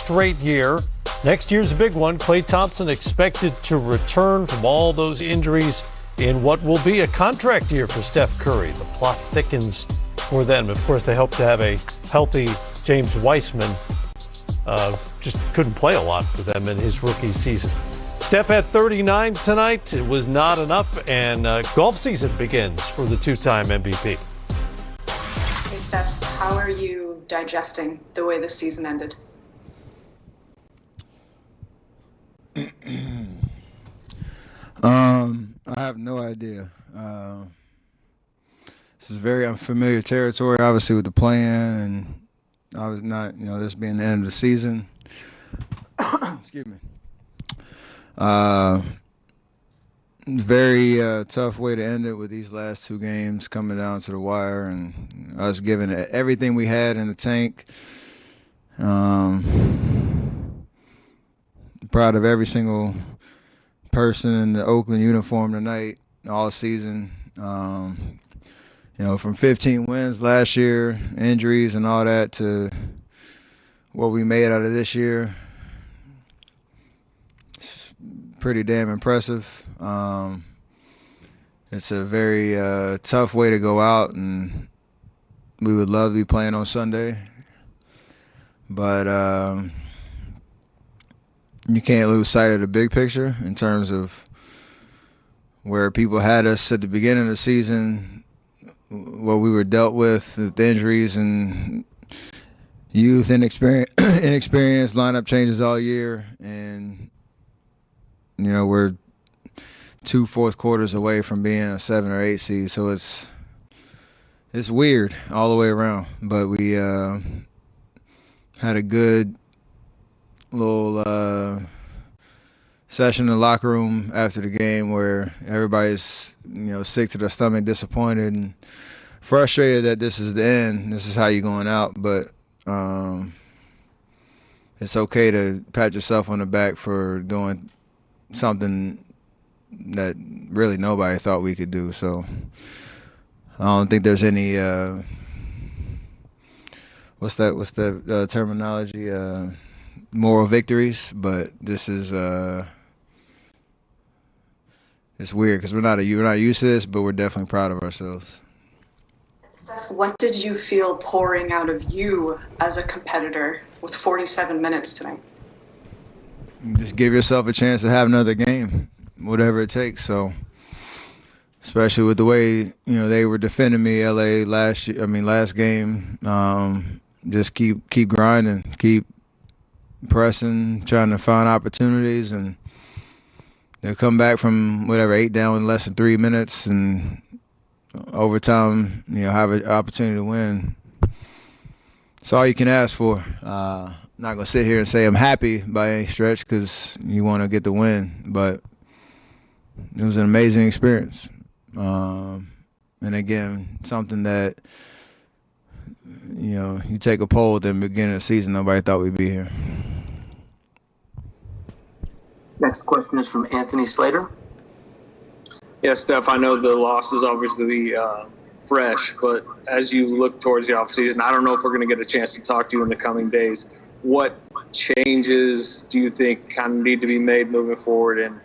straight year. Next year's a big one. Klay Thompson expected to return from all those injuries in what will be a contract year for Steph Curry. The plot thickens for them. Of course, they hope to have a healthy James Wiseman. Just couldn't play a lot for them in his rookie season. Steph had 39 tonight. It was not enough, and golf season begins for the two-time MVP. Hey, Steph, how are you digesting the way this season ended? I have no idea. This is very unfamiliar territory, obviously, with the plan, and I was not, this being the end of the season. Excuse me. Very tough way to end it with these last two games coming down to the wire, and us giving everything we had in the tank. Proud of every single person in the Oakland uniform tonight, all season. From 15 wins last year, injuries and all that, to what we made out of this year. It's pretty damn impressive. It's a very tough way to go out, and we would love to be playing on Sunday. But you can't lose sight of the big picture in terms of where people had us at the beginning of the season, what we were dealt with injuries and youth and inexperience, lineup changes all year, and we're 2 fourth quarters away from being a 7 or 8 seed, so it's weird all the way around. But we had a good little session in the locker room after the game where everybody's sick to their stomach, disappointed and frustrated that this is the end. This is how you're going out, but it's okay to pat yourself on the back for doing something that really nobody thought we could do. So I don't think there's any what's that terminology, moral victories, but this is it's weird because we're not used to this, but we're definitely proud of ourselves. Steph, what did you feel pouring out of you as a competitor with 47 minutes tonight? Just give yourself a chance to have another game, whatever it takes. So, especially with the way they were defending me, LA last game. Just keep grinding, keep pressing, trying to find opportunities, and they'll come back from 8 down in less than 3 minutes, and overtime, have an opportunity to win. It's all you can ask for. I'm not gonna sit here and say I'm happy by any stretch because you want to get the win, but it was an amazing experience. And again, something that you take a poll at the beginning of the season, nobody thought we'd be here. Next question is from Anthony Slater. Yeah, Steph, I know the loss is obviously fresh, but as you look towards the offseason, I don't know if we're going to get a chance to talk to you in the coming days. What changes do you think kind of need to be made moving forward, and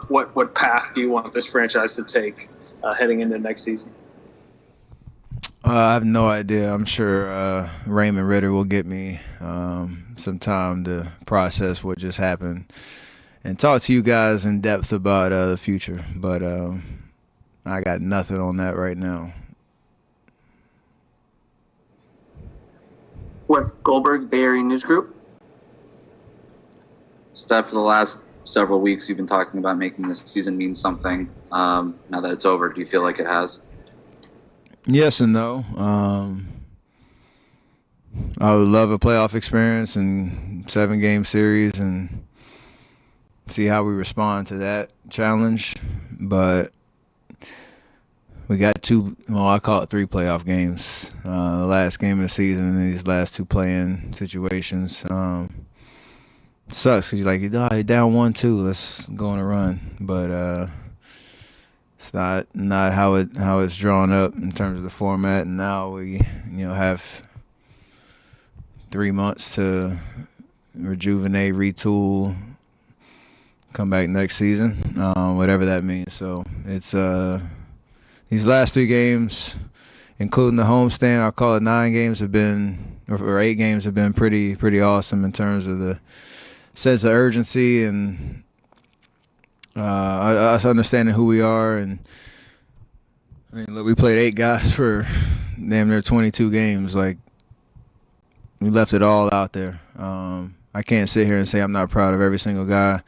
what path do you want this franchise to take heading into next season? I have no idea. I'm sure Raymond Ritter will get me some time to process what just happened and talk to you guys in depth about the future. But I got nothing on that right now. Wes Goldberg, Bay Area News Group. Steph, for the last several weeks, you've been talking about making this season mean something. Now that it's over, do you feel like it has? Yes and no. I would love a playoff experience and 7-game series and see how we respond to that challenge. But we got I call it 3 playoff games. The last game of the season and these last 2 play-in situations. Sucks because you're down 1-2. Let's go on a run. But it's not how it's drawn up in terms of the format. And now we have 3 months to rejuvenate, retool, come back next season, whatever that means. So it's these last 3 games, including the homestand, I'll call it 9 games have been, or 8 games have been pretty awesome in terms of the sense of urgency and us understanding who we are. And I mean, look, we played 8 guys for damn near 22 games. Like, we left it all out there. I can't sit here and say I'm not proud of every single guy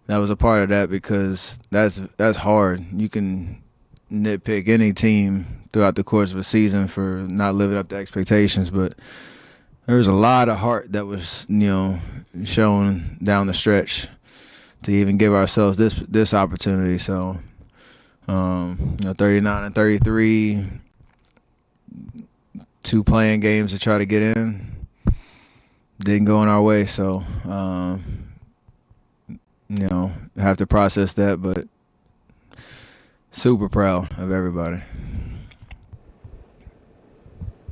that was a part of that, because that's hard. You can nitpick any team throughout the course of a season for not living up to expectations, but there was a lot of heart that was, shown down the stretch to even give ourselves this opportunity. So, 39 and 33, 2 playing games to try to get in, didn't go in our way. So, have to process that, but super proud of everybody.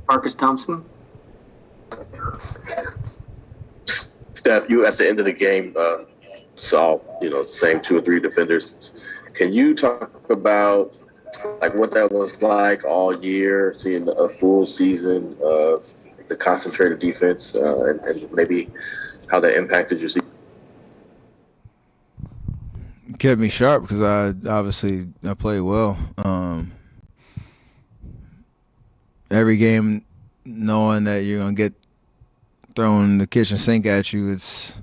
Marcus Thompson. Steph, you at the end of the game saw, same 2 or 3 defenders. Can you talk about what that was like all year, seeing a full season of the concentrated defense, and maybe how that impacted your season? Kept me sharp because I played well. Every game, knowing that you're gonna get thrown the kitchen sink at you, it's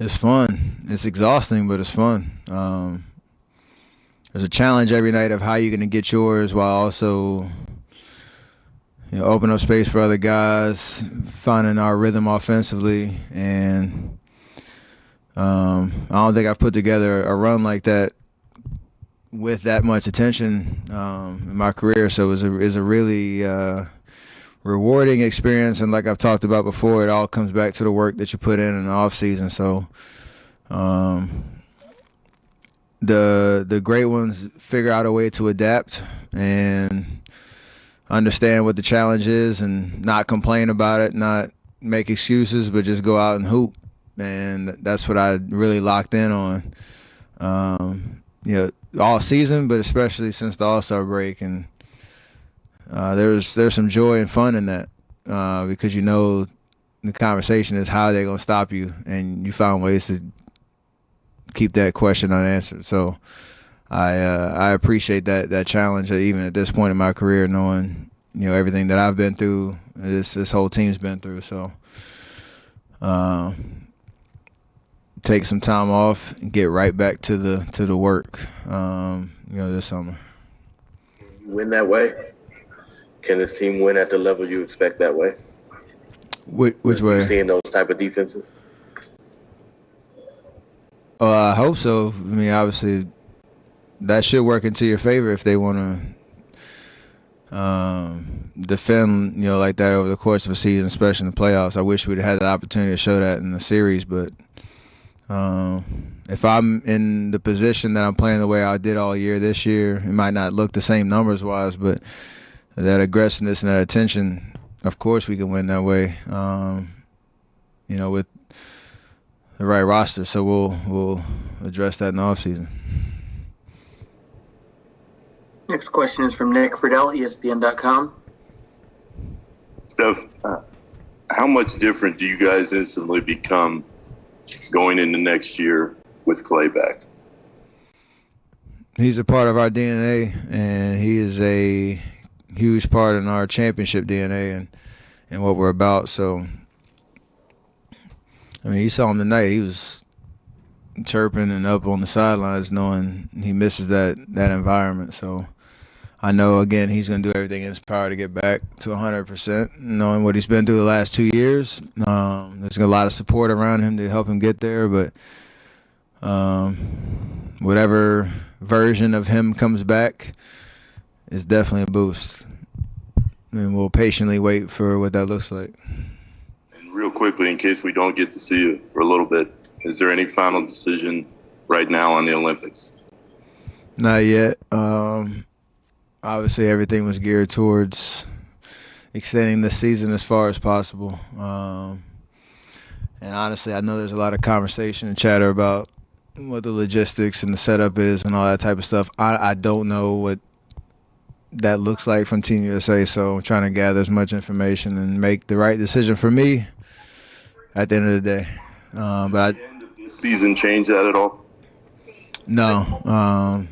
fun. It's exhausting, but it's fun. There's a challenge every night of how you're gonna get yours while also open up space for other guys, finding our rhythm offensively, and I don't think I've put together a run like that with that much attention in my career. So it was a really rewarding experience, and like I've talked about before, it all comes back to the work that you put in the off season. So the great ones figure out a way to adapt and understand what the challenge is and not complain about it, not make excuses, but just go out and hoop. And that's what I really locked in on, all season, but especially since the All-Star break. And there's some joy and fun in that, because the conversation is how they're going to stop you, and you found ways to keep that question unanswered. So I appreciate that challenge, even at this point in my career, knowing everything that I've been through, this whole team's been through. So take some time off and get right back to the work, this summer. Win that way? Can this team win at the level you expect that way? Which way? Seeing those type of defenses? I hope so. I mean, obviously, that should work into your favor if they want to defend, like that over the course of a season, especially in the playoffs. I wish we'd had the opportunity to show that in the series, but if I'm in the position that I'm playing the way I did all year this year, it might not look the same numbers-wise, but that aggressiveness and that attention, of course we can win that way, with the right roster. So we'll address that in the offseason. Next question is from Nick Friedel, espn.com. Steph, how much different do you guys instantly become going into next year with Clay back? He's a part of our DNA, and he is a huge part in our championship DNA and what we're about. So, I mean, you saw him tonight. He was chirping and up on the sidelines, knowing he misses that environment. So I know, again, he's going to do everything in his power to get back to 100%, knowing what he's been through the last 2 years. There's a lot of support around him to help him get there, but whatever version of him comes back is definitely a boost. And we'll patiently wait for what that looks like. And real quickly, in case we don't get to see you for a little bit, is there any final decision right now on the Olympics? Not yet. Obviously, everything was geared towards extending the season as far as possible. And honestly, I know there's a lot of conversation and chatter about what the logistics and the setup is and all that type of stuff. I don't know what that looks like from Team USA, so I'm trying to gather as much information and make the right decision for me at the end of the day. But This season change that at all? no.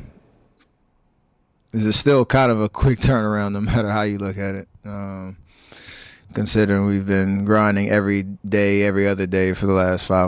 This is still kind of a quick turnaround no matter how you look at it. Considering we've been grinding every day, every other day for the last 5